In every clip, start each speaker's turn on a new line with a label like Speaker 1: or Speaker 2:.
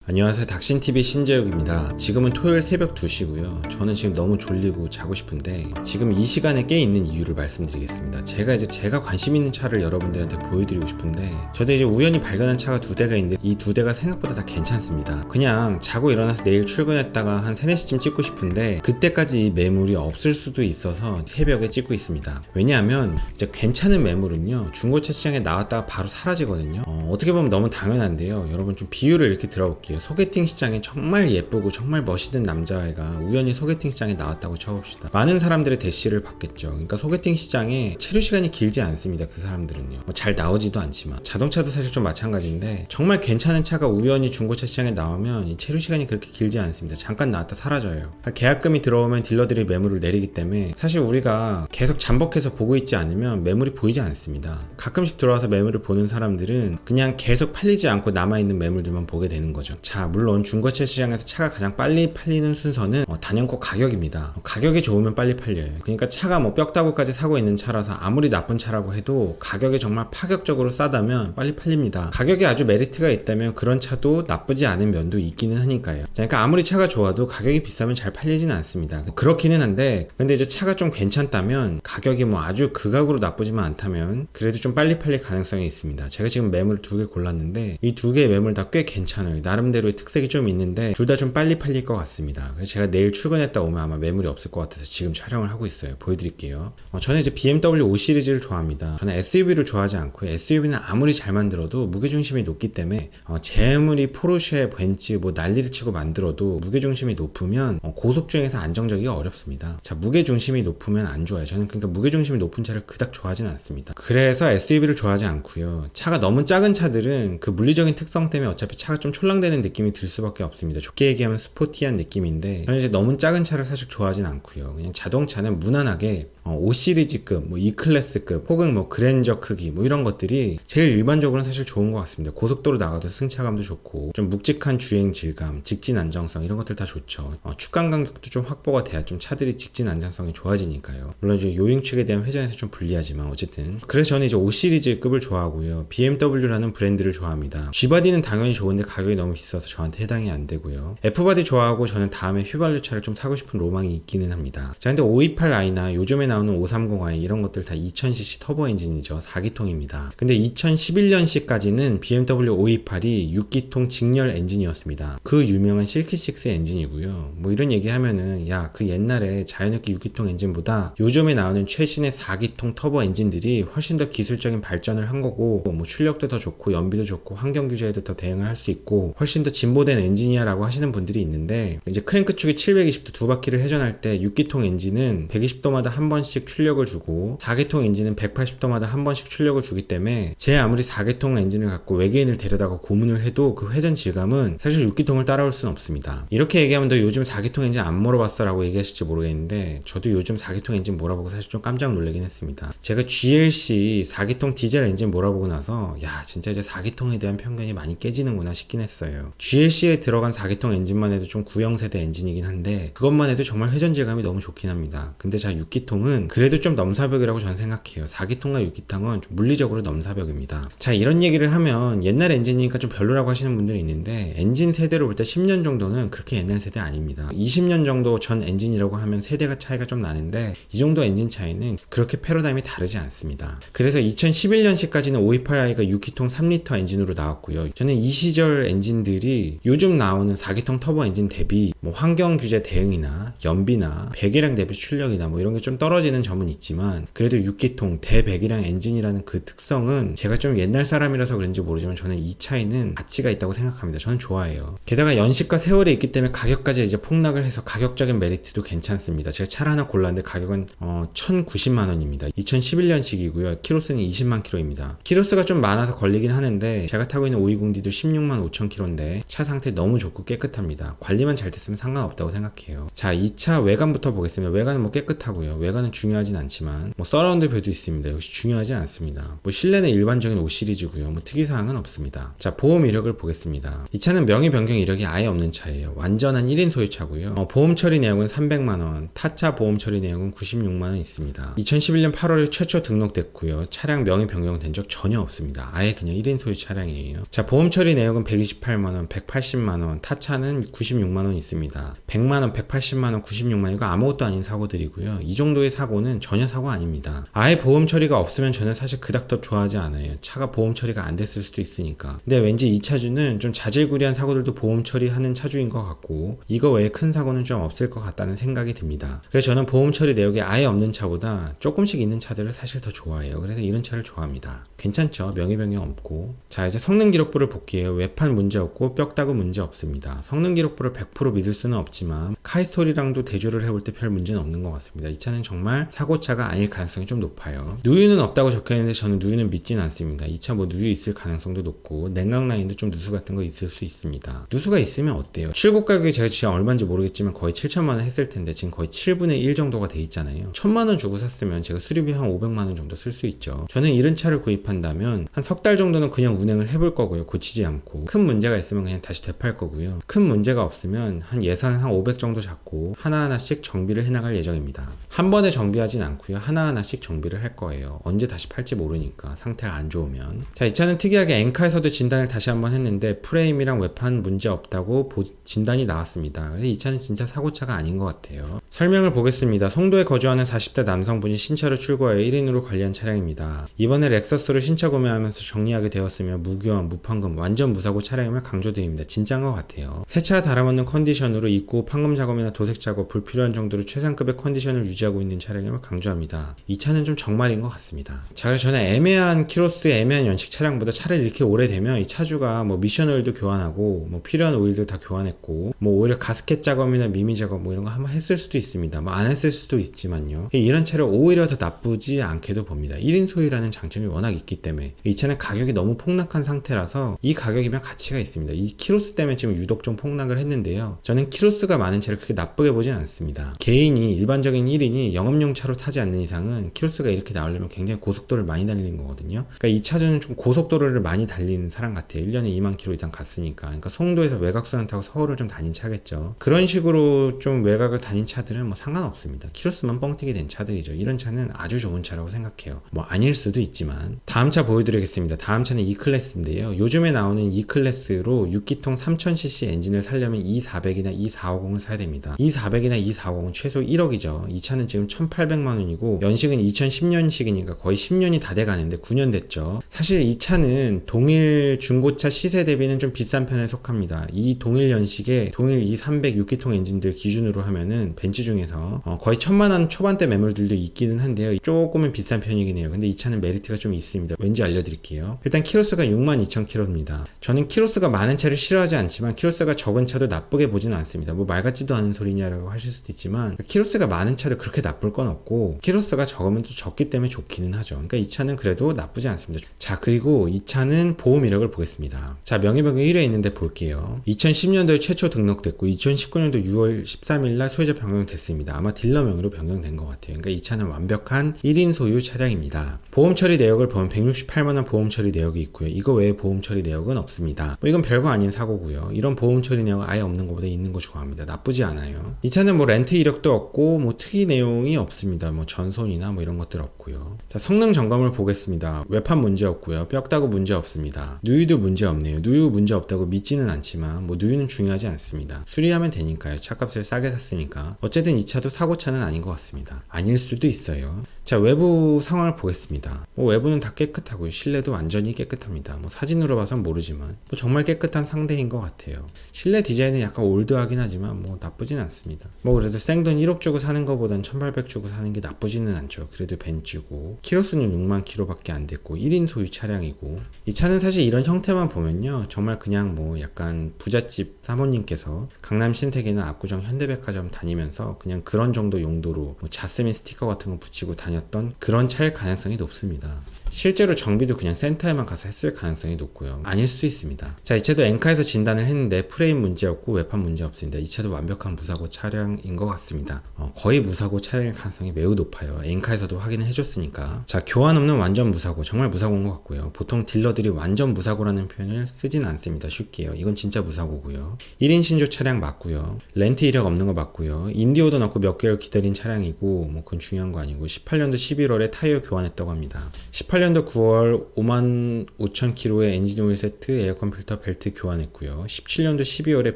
Speaker 1: 안녕하세요, 닥신TV 신재욱입니다. 지금은 토요일 새벽 2시고요 저는 지금 너무 졸리고 자고 싶은데 지금 이 시간에 깨 있는 이유를 말씀드리겠습니다. 제가 관심 있는 차를 여러분들한테 보여드리고 싶은데, 저도 이제 우연히 발견한 차가 두 대가 있는데 이 두 대가 생각보다 다 괜찮습니다. 그냥 자고 일어나서 내일 출근했다가 한 3, 4시쯤 찍고 싶은데 그때까지 이 매물이 없을 수도 있어서 새벽에 찍고 있습니다. 왜냐하면 이제 괜찮은 매물은요 중고차 시장에 나왔다가 바로 사라지거든요. 어떻게 보면 너무 당연한데요, 여러분 좀 비유를 이렇게 들어볼게요. 소개팅 시장에 정말 예쁘고 정말 멋있는 남자애가 우연히 소개팅 시장에 나왔다고 쳐봅시다. 많은 사람들의 대시를 받겠죠. 그러니까 소개팅 시장에 체류 시간이 길지 않습니다. 그 사람들은요 잘 나오지도 않지만, 자동차도 사실 좀 마찬가지인데 정말 괜찮은 차가 우연히 중고차 시장에 나오면 이 체류 시간이 그렇게 길지 않습니다. 잠깐 나왔다 사라져요. 계약금이 들어오면 딜러들이 매물을 내리기 때문에 사실 우리가 계속 잠복해서 보고 있지 않으면 매물이 보이지 않습니다. 가끔씩 들어와서 매물을 보는 사람들은 그냥 계속 팔리지 않고 남아있는 매물들만 보게 되는 거죠. 자, 물론 중고차 시장에서 차가 가장 빨리 팔리는 순서는 단연코 가격입니다. 가격이 좋으면 빨리 팔려요. 그러니까 차가 뭐 뼈다구까지 사고 있는 차라서 아무리 나쁜 차라고 해도 가격이 정말 파격적으로 싸다면 빨리 팔립니다. 가격이 아주 메리트가 있다면 그런 차도 나쁘지 않은 면도 있기는 하니까요. 자, 그러니까 아무리 차가 좋아도 가격이 비싸면 잘 팔리지는 않습니다. 그렇기는 한데, 근데 이제 차가 좀 괜찮다면, 가격이 뭐 아주 극악으로 나쁘지만 않다면 그래도 좀 빨리 팔릴 가능성이 있습니다. 제가 지금 매물을 두 개 골랐는데 이 두 개의 매물 다 꽤 괜찮아요. 나름대로의 특색이 좀 있는데 둘 다 좀 빨리 팔릴 것 같습니다. 그래서 제가 내일 출근했다 오면 아마 매물이 없을 것 같아서 지금 촬영을 하고 있어요. 보여드릴게요. 저는 이제 BMW 5 시리즈를 좋아합니다. 저는 SUV를 좋아하지 않고요. SUV는 아무리 잘 만들어도 무게중심이 높기 때문에 제물이 포르쉐, 벤츠 뭐 난리를 치고 만들어도 무게중심이 높으면 고속주행에서 안정적이가 어렵습니다. 자, 무게중심이 높으면 안 좋아요. 저는 그러니까 무게중심이 높은 차를 그닥 좋아하지는 않습니다. 그래서 SUV를 좋아하지 않고요. 차가 너무 작은 차들은 그 물리적인 특성 때문에 어차피 차가 좀 촐랑대는 느낌이 들 수밖에 없습니다. 좋게 얘기하면 스포티한 느낌인데, 저는 이제 너무 작은 차를 사실 좋아하진 않고요. 그냥 자동차는 무난하게 5 시리즈급, 뭐 E클래스급 혹은 뭐 그랜저 크기 뭐 이런 것들이 제일 일반적으로는 사실 좋은 것 같습니다. 고속도로 나가도 승차감도 좋고 좀 묵직한 주행 질감, 직진 안정성 이런 것들 다 좋죠. 축간 간격도 좀 확보가 돼야 좀 차들이 직진 안정성이 좋아지니까요. 물론 이제 요잉축에 대한 회전에서 좀 불리하지만 어쨌든, 그래서 저는 이제 5 시리즈급을 좋아하고요. BMW라는 브랜드를 좋아합니다. G바디는 당연히 좋은데 가격이 너무 비싸서 저한테 해당이 안 되고요. F바디 좋아하고 저는 다음에 휘발유 차를 좀 사고 싶은 로망이 있기는 합니다. 자, 근데 528i나 요즘에 나오는 530i 이런 것들 다 2000cc 터보 엔진이죠. 4기통입니다. 근데 2011년식까지는 BMW 528이 6기통 직렬 엔진이었습니다. 그 유명한 실키6 엔진이고요. 뭐 이런 얘기 하면은 야, 그 옛날에 자연흡기 6기통 엔진보다 요즘에 나오는 최신의 4기통 터보 엔진들이 훨씬 더 기술적인 발전을 한 거고, 뭐 출력도 더 좋고 연비도 좋고 환경 규제에도 더 대응을 할 수 있고 훨씬 더 진보된 엔진이야 라고 하시는 분들이 있는데, 이제 크랭크 축이 720도 두 바퀴를 회전할 때 6기통 엔진은 120도마다 한 번씩 출력을 주고 4기통 엔진은 180도마다 한 번씩 출력을 주기 때문에 제 아무리 4기통 엔진을 갖고 외계인을 데려다가 고문을 해도 그 회전 질감은 사실 6기통을 따라올 수는 없습니다. 이렇게 얘기하면 너 요즘 4기통 엔진 안 몰아봤어 라고 얘기하실지 모르겠는데, 저도 요즘 4기통 엔진 몰아보고 사실 좀 깜짝 놀라긴 했습니다. 제가 GLC 4기통 디젤 엔진 몰아보고 나서 야, 진짜 이제 4기통에 대한 편견이 많이 깨지는구나 싶긴 했어요. GLC에 들어간 4기통 엔진만 해도 좀 구형세대 엔진이긴 한데 그것만 해도 정말 회전 질감이 너무 좋긴 합니다. 근데 자, 6기통은 그래도 좀 넘사벽이라고 저는 생각해요. 4기통과 6기통은 좀 물리적으로 넘사벽입니다. 자, 이런 얘기를 하면 옛날 엔진이니까 좀 별로라고 하시는 분들이 있는데, 엔진 세대로 볼 때 10년 정도는 그렇게 옛날 세대 아닙니다. 20년 정도 전 엔진이라고 하면 세대가 차이가 좀 나는데 이 정도 엔진 차이는 그렇게 패러다임이 다르지 않습니다. 그래서 2011년식까지는 528i가 6기통 3리터 엔진으로 나왔고요. 저는 이 시절 엔진들이 요즘 나오는 4기통 터보 엔진 대비 뭐 환경 규제 대응이나 연비나 배기량 대비 출력이나 뭐 이런 게 좀 떨어지는 점은 있지만, 그래도 6기통 대배기량 엔진이라는 그 특성은 제가 좀 옛날 사람이라서 그런지 모르지만 저는 이 차이는 가치가 있다고 생각합니다. 저는 좋아해요. 게다가 연식과 세월이 있기 때문에 가격까지 이제 폭락을 해서 가격적인 메리트도 괜찮습니다. 제가 차를 하나 골랐는데 가격은 1,090만 원입니다. 2011년식이고요. 키로수는 20만 킬로입니다. 키로수가 좀 많아서 걸리긴 하는데 제가 타고 있는 520D도 16만 5천 킬로인데 차 상태 너무 좋고 깨끗합니다. 관리만 잘 됐으면 상관없다고 생각해요. 자, 이 차 외관부터 보겠습니다. 외관은 뭐 깨끗하고요. 외관은 하나는 중요하진 않지만 뭐 서라운드 뷰도 있습니다. 역시 중요하진 않습니다. 뭐 실내는 일반적인 5 시리즈고요. 뭐 특이사항은 없습니다. 자, 보험 이력을 보겠습니다. 이 차는 명의 변경 이력이 아예 없는 차예요. 완전한 1인 소유차고요. 보험 처리 내역은 300만원, 타차 보험 처리 내역은 96만원 있습니다. 2011년 8월에 최초 등록됐고요. 차량 명의 변경된 적 전혀 없습니다. 아예 그냥 1인 소유 차량이에요. 자, 보험 처리 내역은 128만원, 180만원, 타차는 96만원 있습니다. 100만원, 180만원, 96만원 이거 아무것도 아닌 사고들이고요. 이 정도의 사고는 전혀 사고 아닙니다. 아예 보험 처리가 없으면 저는 사실 그닥 더 좋아하지 않아요. 차가 보험 처리가 안 됐을 수도 있으니까. 근데 왠지 이 차주는 좀 자질구레한 사고들도 보험 처리하는 차주인 것 같고 이거 외에 큰 사고는 좀 없을 것 같다는 생각이 듭니다. 그래서 저는 보험 처리 내역이 아예 없는 차보다 조금씩 있는 차들을 사실 더 좋아해요. 그래서 이런 차를 좋아합니다. 괜찮죠? 명의 변경 없고. 자, 이제 성능 기록부를 볼게요. 외판 문제 없고 뼈다구 문제 없습니다. 성능 기록부를 100% 믿을 수는 없지만 카이스토리랑도 대조를 해볼 때 별 문제는 없는 것 같습니다. 이 차는 정말 사고차가 아닐 가능성이 좀 높아요. 누유는 없다고 적혀있는데 저는 누유는 믿지는 않습니다. 이 차 뭐 누유 있을 가능성도 높고 냉각 라인도 좀 누수 같은 거 있을 수 있습니다. 누수가 있으면 어때요? 출고 가격이 제가 진짜 얼마인지 모르겠지만 거의 7천만원 했을 텐데 지금 거의 7분의 1 정도가 돼 있잖아요. 1,000만원 주고 샀으면 제가 수리비 한 500만원 정도 쓸 수 있죠. 저는 이런 차를 구입한다면 한 석 달 정도는 그냥 운행을 해볼 거고요. 고치지 않고. 큰 문제가 있으면 그냥 다시 되팔 거고요. 큰 문제가 없으면 한 예산 한 500 정도 잡고 하나하나씩 정비를 해나갈 예정입니다. 한 번에 정비하진 않고요. 하나하나씩 정비를 할 거예요. 언제 다시 팔지 모르니까 상태가 안 좋으면. 자, 이 차는 특이하게 엔카에서도 진단을 다시 한번 했는데 프레임이랑 외판 문제 없다고 진단이 나왔습니다. 그래서 이 차는 진짜 사고차가 아닌 것 같아요. 설명을 보겠습니다. 송도에 거주하는 40대 남성분이 신차를 출고하여 1인으로 관리한 차량입니다. 이번에 렉서스를 신차 구매하면서 정리하게 되었으며 무교환, 무판금, 완전 무사고 차량임을 강조드립니다. 진짜인 것 같아요. 새 차와 다름없는 컨디션으로 입고 판금 작업이나 도색 작업, 불필요한 정도로 최상급의 컨디션을 유지하고 있는 차량임을 강조합니다. 이 차는 좀 정말인 것 같습니다. 자, 그래서 저는 애매한 키로스의 애매한 연식 차량보다 차를 이렇게 오래되면 이 차주가 뭐 미션 오일도 교환하고 뭐 필요한 오일도 다 교환했고 뭐 오히려 가스켓 작업이나 미미 작업 뭐 이런 거 한번 했을 수도 있습니다. 뭐 안 했을 수도 있지만요. 이런 차를 오히려 더 나쁘지 않게도 봅니다. 1인 소유라는 장점이 워낙 있기 때문에 이 차는 가격이 너무 폭락한 상태라서 이 가격이면 가치가 있습니다. 이 키로수 때문에 지금 유독 좀 폭락을 했는데요. 저는 키로수가 많은 차를 그렇게 나쁘게 보진 않습니다. 개인이 일반적인 1인이 영업용 차로 타지 않는 이상은 키로수가 이렇게 나오려면 굉장히 고속도로를 많이 달리는 거거든요. 그러니까 이 차주는 좀 고속도로를 많이 달리는 사람 같아요. 1년에 2만 킬로 이상 갔으니까. 그러니까 송도에서 외곽순환 타고 서울을 좀 다닌 차겠죠. 그런 식으로 좀 외곽을 다닌 차들은 뭐 상관없습니다. 키로수만 뻥튀기 된 차들이죠. 이런 차는 아주 좋은 차라고 생각해요. 뭐 아닐 수도 있지만. 다음 차 보여드리겠습니다. 다음 차는 E클래스인데요. 요즘에 나오는 E클래스로 6기통 3000cc 엔진을 살려면 E400이나 E450을 사야 됩니다. E400이나 E450은 최소 1억이죠. 이 차는 지금 1800만원이고 연식은 2010년식이니까 거의 10년이 다 돼가는데 9년 됐죠. 사실 이 차는 동일 중고차 시세 대비는 좀 비싼 편에 속합니다. 이 동일 연식의 동일 E300 6기통 엔진들 기준으로 하면은 벤츠 중에서 거의 1000만원 초반대 매물들도 있기는 한데요. 조금은 비싼 편이긴 해요. 근데 이 차는 메리트가 좀 있습니다. 왠지 알려드릴게요. 일단 키로수가 62,000km입니다. 저는 키로수가 많은 차를 싫어하지 않지만 키로수가 적은 차도 나쁘게 보지는 않습니다. 뭐 말 같지도 않은 소리냐라고 하실 수도 있지만 키로수가 많은 차도 그렇게 나쁠 건 없고 키로수가 적으면 또 적기 때문에 좋기는 하죠. 그러니까 이 차는 그래도 나쁘지 않습니다. 자, 그리고 이 차는 보험 이력을 보겠습니다. 자, 명의변경 1회 있는데 볼게요. 2010년도에 최초 등록됐고 2019년도 6월 13일 날 소유자 변경됐습니다. 아마 딜러 명의로 변경된 것 같아요. 그러니까 이 차는 완벽한 1인 소유 차량입니다. 보험 처리 내역을 보면 168만원 보험 처리 내역이 있고요. 이거 외에 보험 처리 내역은 없습니다. 뭐 이건 별거 아닌 사고고요. 이런 보험 처리 내역 아예 없는 것보다 있는 거 좋아합니다. 나쁘지 않아요. 이 차는 뭐 렌트 이력도 없고 뭐 특이 내용이 없습니다. 뭐 전손이나 뭐 이런 것들 없고요. 자, 성능 점검을 보겠습니다. 외판 문제 없고요. 뼈다구 문제 없습니다. 누유도 문제 없네요. 누유 문제 없다고 믿지는 않지만 뭐 누유는 중요하지 않습니다. 수리하면 되니까요. 차값을 싸게 샀으니까. 어쨌든 이 차도 사고차는 아닌 것 같습니다. 아닐 수도 있어요. 자, 외부 상황을 보겠습니다. 뭐 외부는 다 깨끗하고요. 실내도 완전히 깨끗합니다. 뭐 사진으로 봐선 모르지만 뭐 정말 깨끗한 상태인 것 같아요. 실내 디자인은 약간 올드하긴 하지만 뭐 나쁘진 않습니다. 뭐 그래도 생돈 1억 주고 사는 것보단 1800 주고 사는 게 나쁘지는 않죠. 그래도 벤츠고 키로수는 6만 킬로밖에 안 됐고 1인 소유 차량이고 이 차는 사실 이런 형태만 보면요 정말 그냥 뭐 약간 부잣집 사모님께서 강남 신택이나 압구정 현대백화점 다니면서 그냥 그런 정도 용도로 뭐 자스민 스티커 같은 거 붙이고 다녔던 그런 차일 가능성이 높습니다. 실제로 정비도 그냥 센터에만 가서 했을 가능성이 높고요. 아닐 수도 있습니다. 자, 이 차도 엔카에서 진단을 했는데 프레임 문제였고 외판 문제 없습니다. 이 차도 완벽한 무사고 차량인 것 같습니다. 거의 무사고 차량일 가능성이 매우 높아요. 엔카에서도 확인을 해줬으니까. 자, 교환 없는 완전 무사고, 정말 무사고인 것 같고요. 보통 딜러들이 완전 무사고라는 표현을 쓰진 않습니다. 쉽게요. 이건 진짜 무사고고요. 1인 신조 차량 맞고요. 렌트 이력 없는 거 맞고요. 인디오도 넣고 몇 개월 기다린 차량이고 뭐 그건 중요한 거 아니고 18년도 11월에 타이어 교환했다고 합니다. 18년도 9월 55,000km의 엔진 오일 세트, 에어컨 필터, 벨트 교환했고요. 17년도 12월에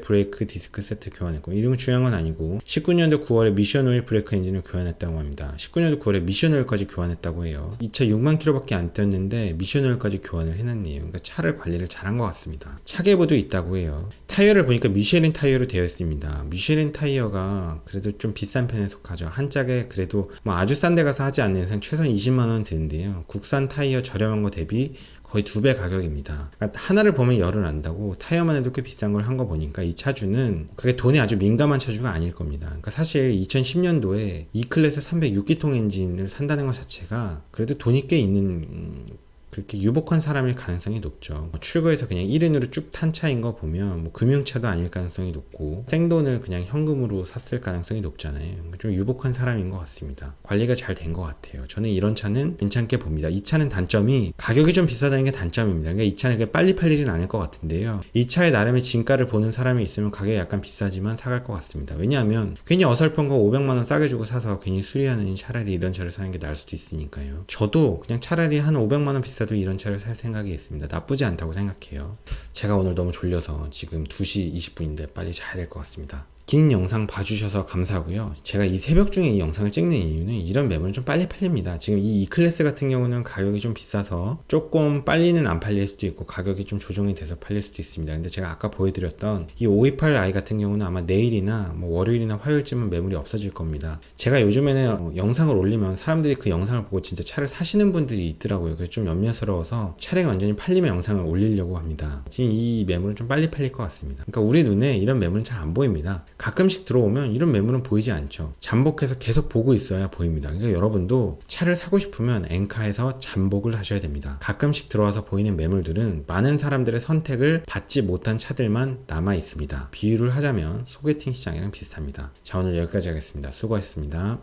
Speaker 1: 브레이크 디스크 세트 교환했고, 이런 건 중요한 건 아니고 19년도 9월에 미션 오일 브레이크 엔진을 교환했다고 합니다. 19년도 9월에 미션 오일까지 교환했다고 해요. 이 차 6만 km밖에 안 뛰었는데 미션 오일까지 교환을 해놨네요. 그러니까 차를 관리를 잘한 것 같습니다. 차계보도 있다고 해요. 타이어를 보니까 미쉐린 타이어로 되어 있습니다. 미쉐린 타이어가 그래도 좀 비싼 편에 속하죠. 한 짝에 그래도 뭐 아주 싼 데 가서 하지 않는 이상 최소한 20만 원 드는데요. 국산 타이어 저렴한 거 대비 거의 2배 가격입니다. 그러니까 하나를 보면 열을 난다고 타이어만 해도 꽤 비싼 걸 한 거 보니까 이 차주는 그게 돈에 아주 민감한 차주가 아닐 겁니다. 그러니까 사실 2010년도에 E클래스 306기통 엔진을 산다는 것 자체가 그래도 돈이 꽤 있는 그렇게 유복한 사람일 가능성이 높죠. 출고해서 그냥 1인으로 쭉 탄 차인 거 보면 뭐 금융차도 아닐 가능성이 높고 생돈을 그냥 현금으로 샀을 가능성이 높잖아요. 좀 유복한 사람인 것 같습니다. 관리가 잘 된 것 같아요. 저는 이런 차는 괜찮게 봅니다. 이 차는 단점이 가격이 좀 비싸다는 게 단점입니다. 그러니까 이 차는 빨리 팔리진 않을 것 같은데요. 이 차의 나름의 진가를 보는 사람이 있으면 가격이 약간 비싸지만 사갈 것 같습니다. 왜냐하면 괜히 어설픈 거 500만 원 싸게 주고 사서 괜히 수리하느니 차라리 이런 차를 사는 게 나을 수도 있으니까요. 저도 그냥 차라리 한 500만 원 비싸도 이런 차를 살 생각이 있습니다. 나쁘지 않다고 생각해요. 제가 오늘 너무 졸려서 지금 2시 20분인데 빨리 자야 될 것 같습니다. 긴 영상 봐주셔서 감사하고요. 제가 이 새벽 중에 이 영상을 찍는 이유는 이런 매물은 좀 빨리 팔립니다. 지금 이 E클래스 같은 경우는 가격이 좀 비싸서 조금 빨리는 안 팔릴 수도 있고 가격이 좀 조정이 돼서 팔릴 수도 있습니다. 근데 제가 아까 보여드렸던 이 528i 같은 경우는 아마 내일이나 뭐 월요일이나 화요일쯤은 매물이 없어질 겁니다. 제가 요즘에는 영상을 올리면 사람들이 그 영상을 보고 진짜 차를 사시는 분들이 있더라고요. 그래서 좀 염려스러워서 차량이 완전히 팔리면 영상을 올리려고 합니다. 지금 이 매물은 좀 빨리 팔릴 것 같습니다. 그러니까 우리 눈에 이런 매물은 잘 안 보입니다. 가끔씩 들어오면 이런 매물은 보이지 않죠. 잠복해서 계속 보고 있어야 보입니다. 그러니까 여러분도 차를 사고 싶으면 엔카에서 잠복을 하셔야 됩니다. 가끔씩 들어와서 보이는 매물들은 많은 사람들의 선택을 받지 못한 차들만 남아 있습니다. 비유를 하자면 소개팅 시장이랑 비슷합니다. 자, 오늘 여기까지 하겠습니다. 수고하셨습니다.